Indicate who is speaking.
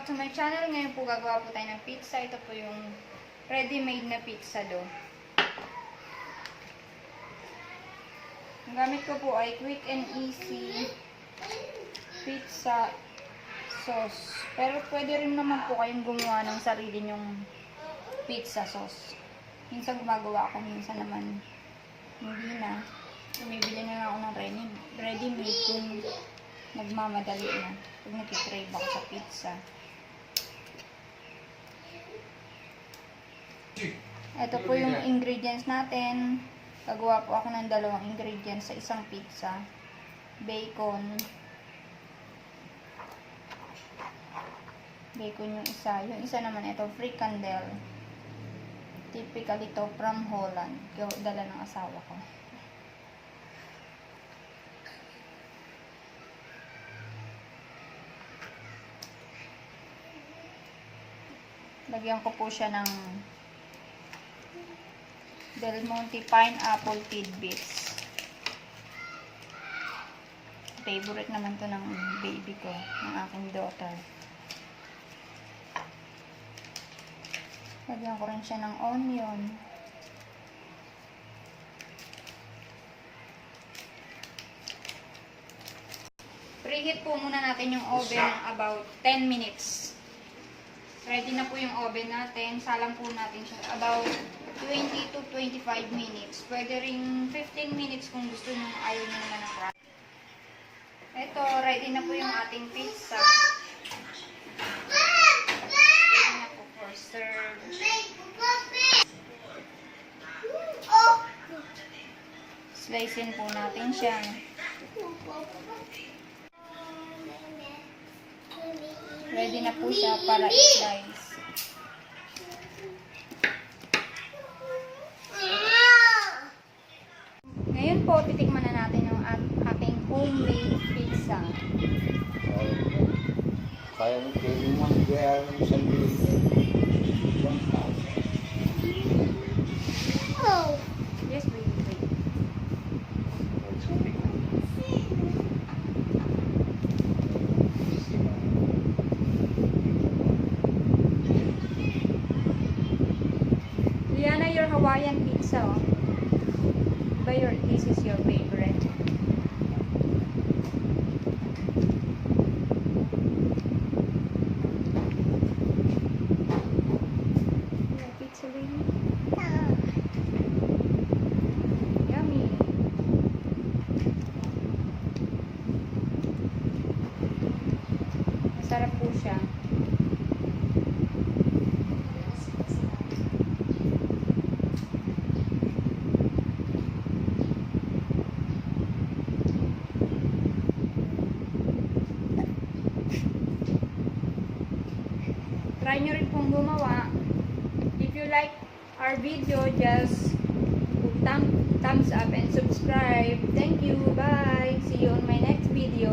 Speaker 1: to my channel. Ngayon po gagawa po tayo ng pizza. Ito po yung ready-made na pizza dough. Ang gamit ko po ay quick and easy pizza sauce. Pero pwede rin naman po kayong gumawa ng sarili nyong pizza sauce. Minsan gumagawa ako, minsan naman hindi na. Bumibili na lang ako ng ready-made kung nagmamadali na. Pag nagtitrave ako sa pizza. Ito po yung ingredients natin. Gagawa po ako ng 2 ingredients sa isang pizza. Bacon. Bacon yung isa. Yung isa naman ito, fricandel. Typical ito from Holland. Dala ng asawa ko. Lagyan ko po siya ng Del Monte pineapple tidbits. Favorite naman to ng baby ko, ng aking daughter. Lagyan ko rin siya ng onion. Preheat po muna natin yung oven ng about 10 minutes. Ready na po yung oven natin. Salang po natin siya about 20 to 25 minutes. Pwede ring 15 minutes kung gusto nyo, ayaw nyo naman ng fry. Ito, ready na po yung ating pizza. Ready na po for serve. Slicein po natin siya. Ready na po siya para i-slice. Ngayon po, titikman na natin yung ating homemade pizza.
Speaker 2: Kaya nung pwede mo mag-gaya ng isang
Speaker 1: Oh! Yes, wait. Liana, your Hawaiian pizza, oh. This is your favorite. Yeah, pizza baby. Yummy. Masarap po siya. Try nyo rin pong gumawa. If you like our video, just thumbs up and subscribe. Thank you. Bye. See you on my next video.